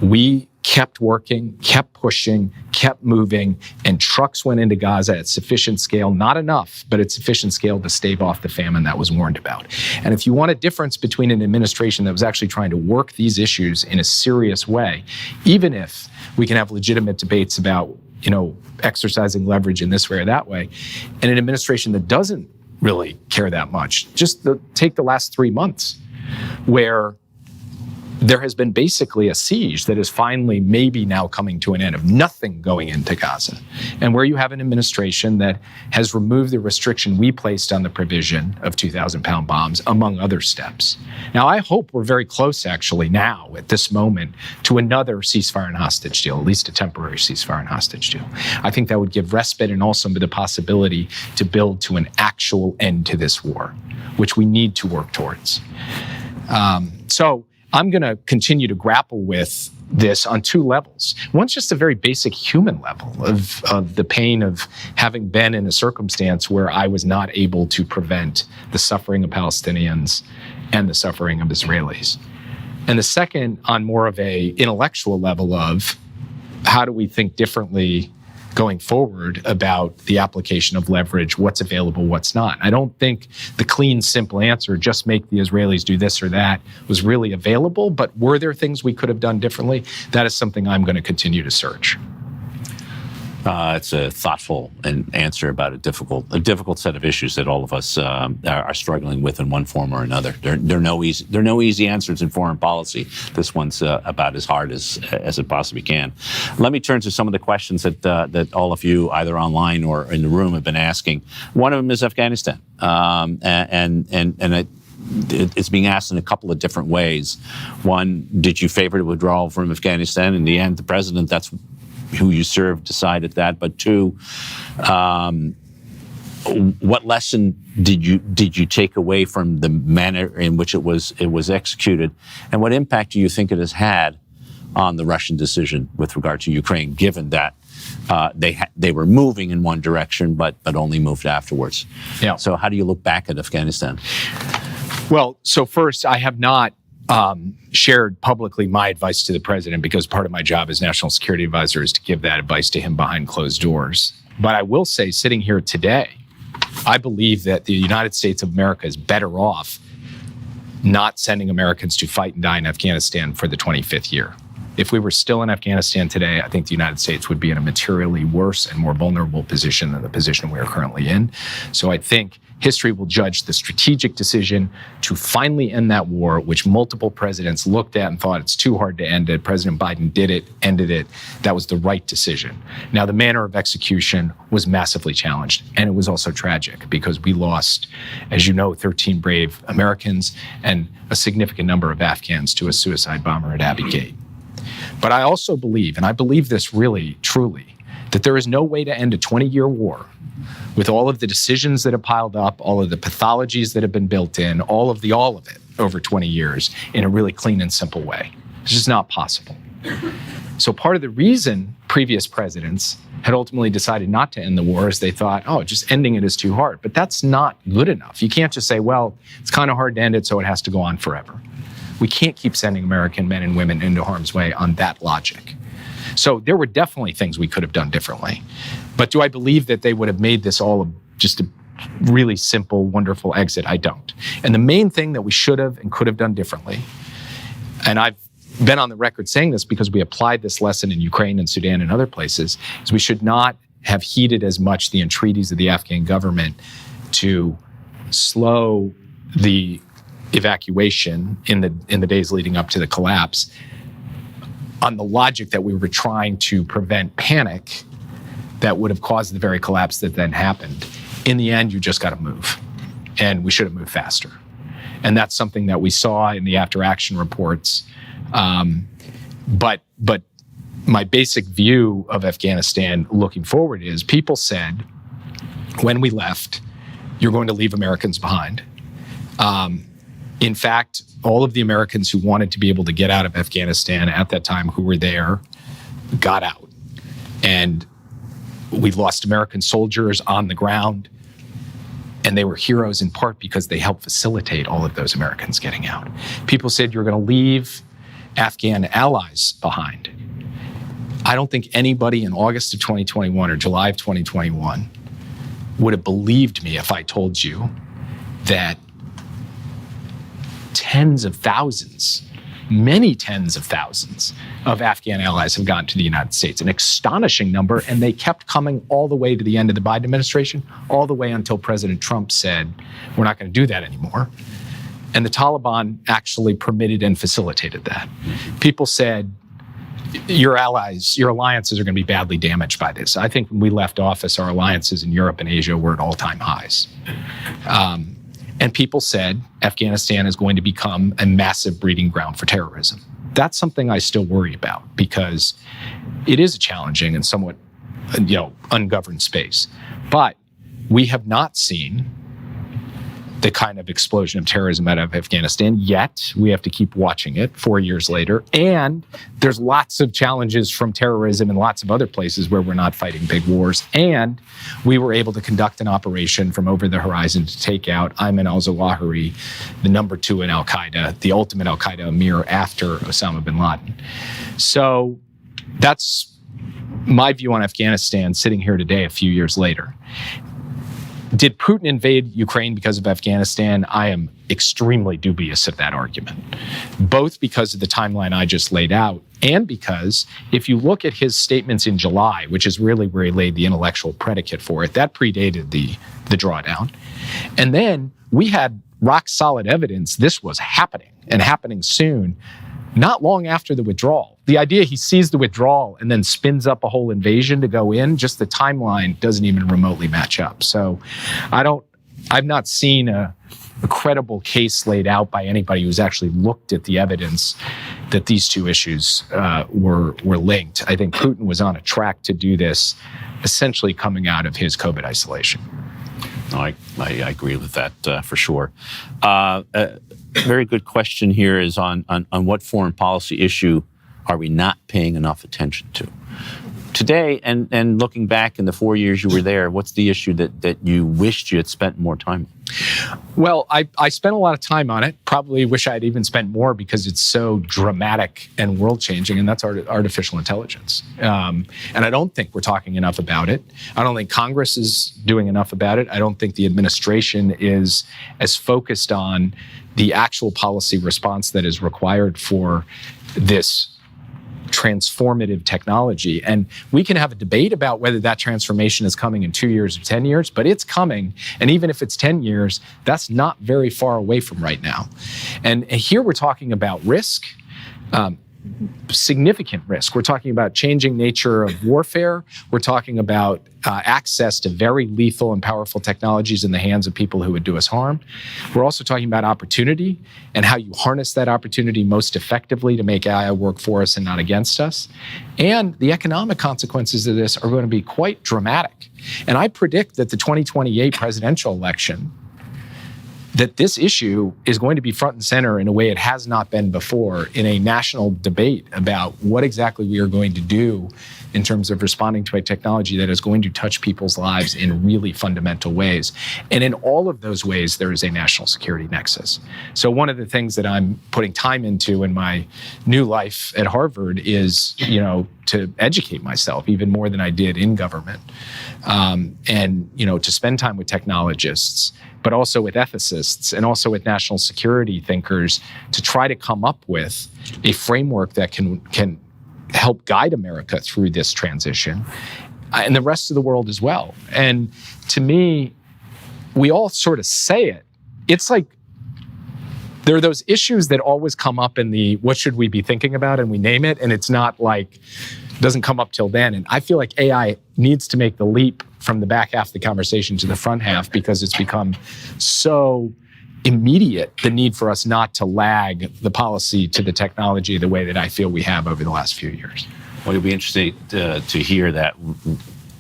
We kept working, kept pushing, kept moving, and trucks went into Gaza at sufficient scale, not enough, but at sufficient scale to stave off the famine that was warned about. And if you want a difference between an administration that was actually trying to work these issues in a serious way, even if we can have legitimate debates about, exercising leverage in this way or that way, and an administration that doesn't really care that much, just take the last 3 months, where there has been basically a siege that is finally maybe now coming to an end of nothing going into Gaza, and where you have an administration that has removed the restriction we placed on the provision of 2,000-pound bombs, among other steps. Now, I hope we're very close, actually, now, at this moment, to another ceasefire and hostage deal, at least a temporary ceasefire and hostage deal. I think that would give respite and also the possibility to build to an actual end to this war, which we need to work towards. So I'm going to continue to grapple with this on two levels. One's just a very basic human level of the pain of having been in a circumstance where I was not able to prevent the suffering of Palestinians and the suffering of Israelis. And the second, on more of a intellectual level of how do we think differently going forward about the application of leverage, what's available, what's not. I don't think the clean, simple answer, just make the Israelis do this or that, was really available, but were there things we could have done differently? That is something I'm going to continue to search. It's a thoughtful answer about a difficult set of issues that all of us are struggling with in one form or another. There are no easy answers in foreign policy. This one's about as hard as it possibly can. Let me turn to some of the questions that all of you, either online or in the room, have been asking. One of them is Afghanistan, it's being asked in a couple of different ways. One, did you favor the withdrawal from Afghanistan? In the end, the president, that's who you served, decided that. But two, what lesson did you take away from the manner in which it was executed, and what impact do you think it has had on the Russian decision with regard to Ukraine, given that they were moving in one direction but only moved afterwards? Yeah. So how do you look back at Afghanistan? Well, so first, I have not shared publicly my advice to the president, because part of my job as national security advisor is to give that advice to him behind closed doors. But I will say, sitting here today, I believe that the United States of America is better off not sending Americans to fight and die in Afghanistan for the 25th year. If we were still in Afghanistan today, I think the United States would be in a materially worse and more vulnerable position than the position we are currently in. So I think history will judge the strategic decision to finally end that war, which multiple presidents looked at and thought it's too hard to end it. President Biden did it, ended it. That was the right decision. Now, the manner of execution was massively challenged, and it was also tragic because we lost, as you know, 13 brave Americans and a significant number of Afghans to a suicide bomber at Abbey Gate. But I also believe, and I believe this really, truly, that there is no way to end a 20-year war with all of the decisions that have piled up, all of the pathologies that have been built in, all of it over 20 years in a really clean and simple way. It's just not possible. So part of the reason previous presidents had ultimately decided not to end the war is they thought, just ending it is too hard. But that's not good enough. You can't just say, well, it's kind of hard to end it, so it has to go on forever. We can't keep sending American men and women into harm's way on that logic. So there were definitely things we could have done differently. But do I believe that they would have made this all just a really simple, wonderful exit? I don't. And the main thing that we should have and could have done differently, and I've been on the record saying this because we applied this lesson in Ukraine and Sudan and other places, is we should not have heeded as much the entreaties of the Afghan government to slow the evacuation in the days leading up to the collapse on the logic that we were trying to prevent panic that would have caused the very collapse that then happened. In the end, you just got to move. And we should have moved faster. And that's something that we saw in the after-action reports. But my basic view of Afghanistan looking forward is people said, when we left, you're going to leave Americans behind. In fact, all of the Americans who wanted to be able to get out of Afghanistan at that time, who were there, got out. And we lost American soldiers on the ground. And they were heroes in part because they helped facilitate all of those Americans getting out. People said you're going to leave Afghan allies behind. I don't think anybody in August of 2021 or July of 2021 would have believed me if I told you that tens of thousands, many tens of thousands of Afghan allies have gone to the United States, an astonishing number, and they kept coming all the way to the end of the Biden administration, all the way until President Trump said, we're not going to do that anymore. And the Taliban actually permitted and facilitated that. People said, your allies, your alliances are going to be badly damaged by this. I think when we left office, our alliances in Europe and Asia were at all-time highs. And people said Afghanistan is going to become a massive breeding ground for terrorism. That's something I still worry about because it is a challenging and somewhat, ungoverned space. But we have not seen the kind of explosion of terrorism out of Afghanistan yet. We have to keep watching it 4 years later. And there's lots of challenges from terrorism in lots of other places where we're not fighting big wars. And we were able to conduct an operation from over the horizon to take out Ayman al-Zawahiri, the number 2 in al-Qaeda, the ultimate al-Qaeda emir after Osama bin Laden. So that's my view on Afghanistan sitting here today, a few years later. Did Putin invade Ukraine because of Afghanistan? I am extremely dubious of that argument, both because of the timeline I just laid out and because if you look at his statements in July, which is really where he laid the intellectual predicate for it, that predated the drawdown. And then we had rock solid evidence this was happening and happening soon, not long after the withdrawal. The idea he sees the withdrawal and then spins up a whole invasion to go in, just the timeline doesn't even remotely match up. So I've not seen a credible case laid out by anybody who's actually looked at the evidence that these two issues were linked. I think Putin was on a track to do this essentially coming out of his COVID isolation. No, I agree with that for sure. Very good question here is on what foreign policy issue are we not paying enough attention to? Today, and looking back in the 4 years you were there, what's the issue that you wished you had spent more time on? Well, I spent a lot of time on it. Probably wish I had even spent more because it's so dramatic and world-changing, and that's artificial intelligence. And I don't think we're talking enough about it. I don't think Congress is doing enough about it. I don't think the administration is as focused on the actual policy response that is required for this transformative technology. And we can have a debate about whether that transformation is coming in 2 years or 10 years, but it's coming. And even if it's 10 years, that's not very far away from right now. And here we're talking about risk, significant risk. We're talking about changing nature of warfare. We're talking about access to very lethal and powerful technologies in the hands of people who would do us harm. We're also talking about opportunity and how you harness that opportunity most effectively to make AI work for us and not against us. And the economic consequences of this are going to be quite dramatic. And I predict that the 2028 presidential election, that this issue is going to be front and center in a way it has not been before in a national debate about what exactly we are going to do in terms of responding to a technology that is going to touch people's lives in really fundamental ways. And in all of those ways, there is a national security nexus. So one of the things that I'm putting time into in my new life at Harvard is, to educate myself even more than I did in government. And, to spend time with technologists, but also with ethicists and also with national security thinkers to try to come up with a framework that can help guide America through this transition and the rest of the world as well. And to me, we all sort of say it. It's like there are those issues that always come up in the what should we be thinking about, and we name it, and it's not like doesn't come up till then. And I feel like AI needs to make the leap from the back half of the conversation to the front half because it's become so immediate, the need for us not to lag the policy to the technology the way that I feel we have over the last few years. Well, it'd be interesting to hear that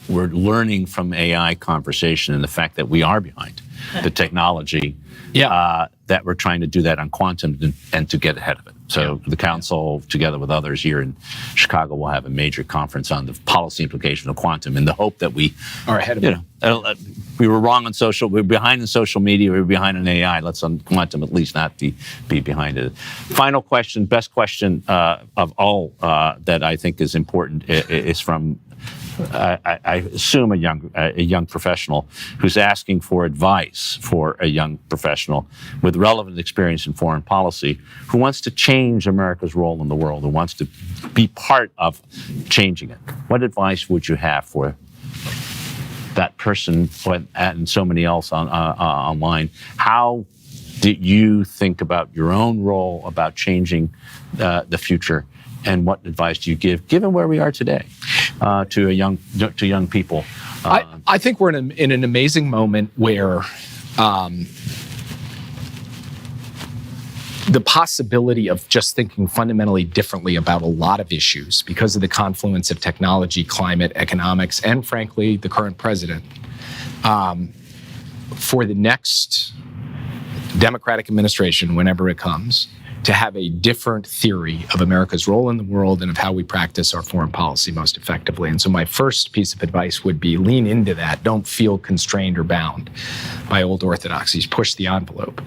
we're learning from AI conversation and the fact that we are behind the technology, that we're trying to do that on quantum and to get ahead of it. So the council, together with others here in Chicago, will have a major conference on the policy implication of quantum in the hope that we are ahead of it. We were wrong on social, we were behind in social media, we were behind in AI. Let's on quantum at least not be behind it. Final question, best question of all that I think is important is from I assume a young professional who's asking for advice for a young professional with relevant experience in foreign policy who wants to change America's role in the world, who wants to be part of changing it. What advice would you have for that person and so many else online? How did you think about your own role, about changing the future? And what advice do you give, given where we are today, to young people? I think we're in an amazing moment where the possibility of just thinking fundamentally differently about a lot of issues because of the confluence of technology, climate, economics, and frankly, the current president, for the next Democratic administration, whenever it comes, to have a different theory of America's role in the world and of how we practice our foreign policy most effectively. And so my first piece of advice would be lean into that. Don't feel constrained or bound by old orthodoxies. Push the envelope.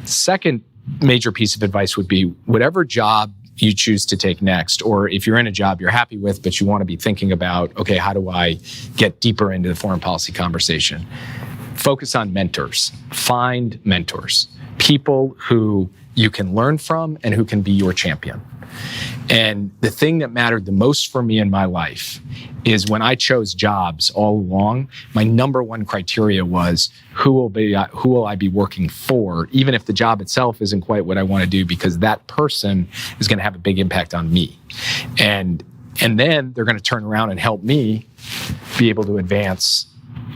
Second major piece of advice would be whatever job you choose to take next, or if you're in a job you're happy with, but you want to be thinking about, okay, how do I get deeper into the foreign policy conversation? focus on mentors. Find mentors, people who you can learn from and who can be your champion. And the thing that mattered the most for me in my life is when I chose jobs all along, my number one criteria was who will I be working for, even if the job itself isn't quite what I want to do, because that person is going to have a big impact on me. And then they're going to turn around and help me be able to advance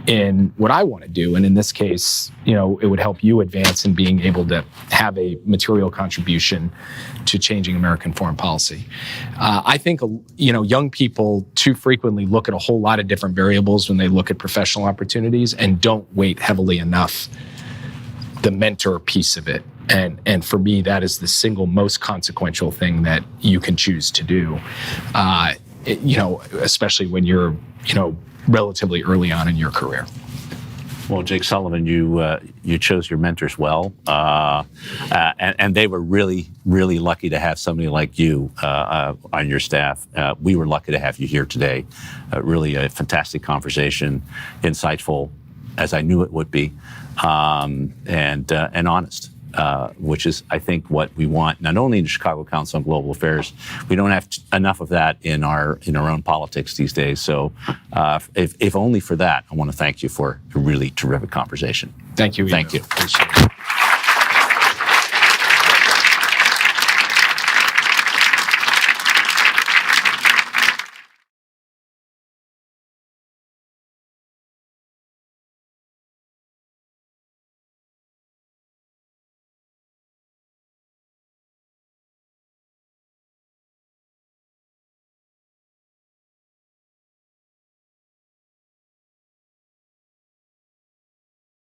in what I want to do. And in this case, it would help you advance in being able to have a material contribution to changing American foreign policy. I think, young people too frequently look at a whole lot of different variables when they look at professional opportunities and don't weight heavily enough the mentor piece of it. And for me, that is the single most consequential thing that you can choose to do, especially when you're, relatively early on in your career. Well, Jake Sullivan, you chose your mentors well, and they were really, really lucky to have somebody like you on your staff. We were lucky to have you here today. Really a fantastic conversation, insightful, as I knew it would be, and honest. Which is, I think, what we want, not only in the Chicago Council on Global Affairs. We don't have enough of that in our own politics these days. So if only for that, I want to thank you for a really terrific conversation. Thank you. Thank you. Appreciate it.